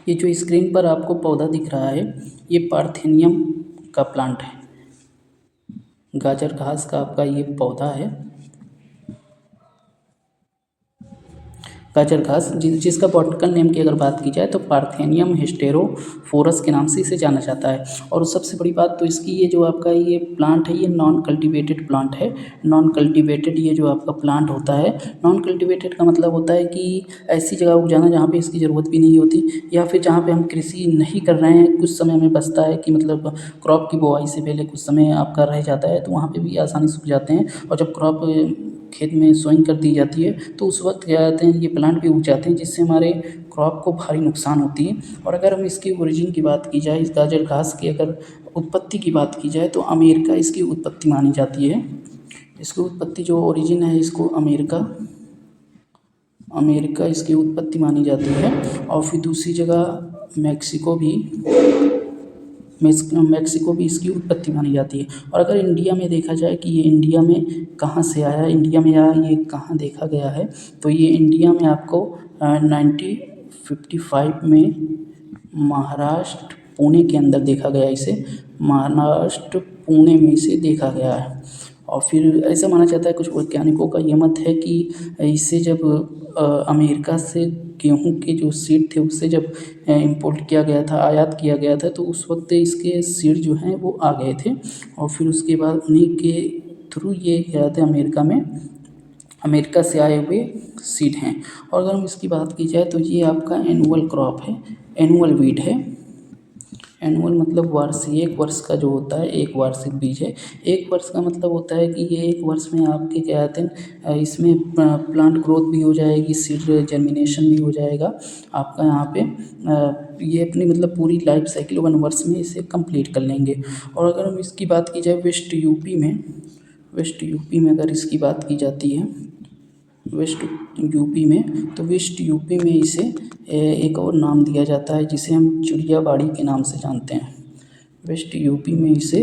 ये जो स्क्रीन पर आपको पौधा दिख रहा है ये पार्थेनियम का प्लांट है। गाजर घास का आपका ये पौधा है। गाजर घास जिसका बॉटनिकल नेम की अगर बात की जाए तो पार्थेनियम हिस्टेरोफोरस के नाम से इसे जाना जाता है। और सबसे बड़ी बात तो इसकी ये जो आपका ये प्लांट है ये नॉन कल्टीवेटेड प्लांट है। नॉन कल्टीवेटेड ये जो आपका प्लांट होता है, नॉन कल्टीवेटेड का मतलब होता है कि ऐसी जगह उगाना जहाँ पे इसकी ज़रूरत भी नहीं होती, या फिर जहाँ पे हम कृषि नहीं कर रहे हैं, कुछ समय हमें बचता है कि मतलब क्रॉप की बुआई से पहले कुछ समय आपका रह जाता है, तो वहाँ पे भी आसानी से उग जाते हैं। और जब क्रॉप खेत में सोइंग कर दी जाती है तो उस वक्त क्या कहते हैं ये प्लांट भी उग जाते हैं, जिससे हमारे क्रॉप को भारी नुकसान होती है। और अगर हम इसकी ओरिजिन की बात की जाए, इस गाजर घास की अगर उत्पत्ति की बात की जाए तो अमेरिका इसकी उत्पत्ति मानी जाती है। इसकी उत्पत्ति जो ओरिजिन है इसको अमेरिका इसकी उत्पत्ति मानी जाती है। और फिर दूसरी जगह मैक्सिको भी इसकी उत्पत्ति मानी जाती है। और अगर इंडिया में देखा जाए कि ये इंडिया में कहाँ से आया है, इंडिया में ये कहाँ देखा गया है, तो ये इंडिया में आपको 1955 में महाराष्ट्र पुणे के अंदर देखा गया। इसे महाराष्ट्र पुणे में इसे देखा गया है। और फिर ऐसा माना जाता है, कुछ वैज्ञानिकों का ये मत है कि इसे जब अमेरिका से गेहूं के जो सीड थे उससे जब इंपोर्ट किया गया था, आयात किया गया था, तो उस वक्त इसके सीड जो हैं वो आ गए थे। और फिर उसके बाद उन्हीं के थ्रू ये क्या थे अमेरिका से आए हुए सीड हैं। और अगर हम इसकी बात की जाए तो ये आपका एनुअल क्रॉप है, एनुअल वीट है। एनुअल मतलब वार्षिक, एक वर्ष का जो होता है एक वार्षिक बीज है। एक वर्ष का मतलब होता है कि ये एक वर्ष में आपके क्या कहते हैं इसमें प्लांट ग्रोथ भी हो जाएगी, सीड जर्मिनेशन भी हो जाएगा आपका यहाँ पे। ये अपनी मतलब पूरी लाइफ साइकिल 1 वर्ष में इसे कंप्लीट कर लेंगे। और अगर हम इसकी बात की जाए वेस्ट यूपी में अगर इसकी बात की जाती है वेस्ट यूपी में इसे एक और नाम दिया जाता है जिसे हम चिड़ियाबाड़ी के नाम से जानते हैं। वेस्ट यूपी में इसे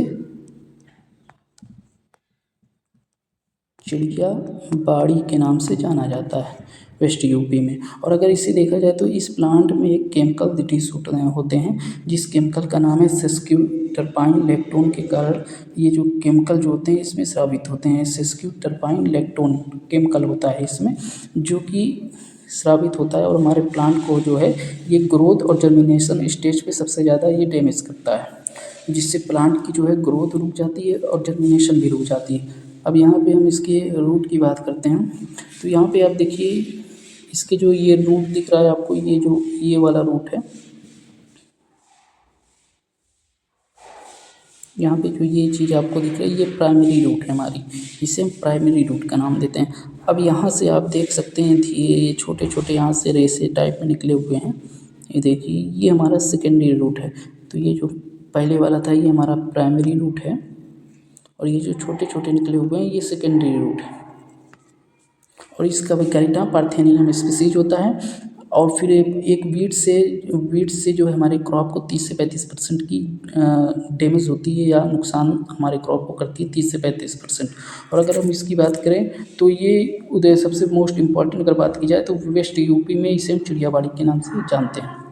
चिड़ियाबाड़ी के नाम से जाना जाता है वेस्ट यूपी में। और अगर इसे देखा जाए तो इस प्लांट में एक केमिकल डिटीज होते हैं जिस केमिकल का नाम है सेस्क्यूटरपाइन लैक्टोन के कारण ये जो केमिकल जो होते हैं इसमें स्रावित होते हैं। सेस्क्यूटरपाइन लैक्टोन केमिकल होता है इसमें जो कि स्रावित होता है और हमारे प्लांट को जो है ये ग्रोथ और जर्मिनेशन स्टेज पे सबसे ज़्यादा ये डैमेज करता है, जिससे प्लांट की जो है ग्रोथ रुक जाती है और जर्मिनेशन भी रुक जाती है। अब यहाँ पे हम इसके रूट की बात करते हैं तो यहाँ पे आप देखिए इसके जो ये रूट दिख रहा है आपको, ये वाला रूट है, यहाँ पे जो ये चीज़ आपको दिख रही है ये प्राइमरी रूट है हमारी, इसे हम प्राइमरी रूट का नाम देते हैं। अब यहाँ से आप देख सकते हैं ये छोटे छोटे यहाँ से रेसे टाइप में निकले हुए हैं, ये देखिए ये हमारा सेकेंडरी रूट है। तो ये जो पहले वाला था ये हमारा प्राइमरी रूट है और ये जो छोटे छोटे निकले हुए हैं ये सेकेंडरी रूट है। और इसका वैज्ञानिक नाम पार्थेनियम स्पीसीज होता है। और फिर एक वीड से जो है हमारे क्रॉप को 30 से 35% की डैमेज होती है या नुकसान हमारे क्रॉप को करती है 30 से 35%। और अगर हम इसकी बात करें तो ये उधर सबसे मोस्ट इम्पॉर्टेंट अगर बात की जाए तो वेस्ट यूपी में इसे हम चिड़ियाबाड़ी के नाम से जानते हैं।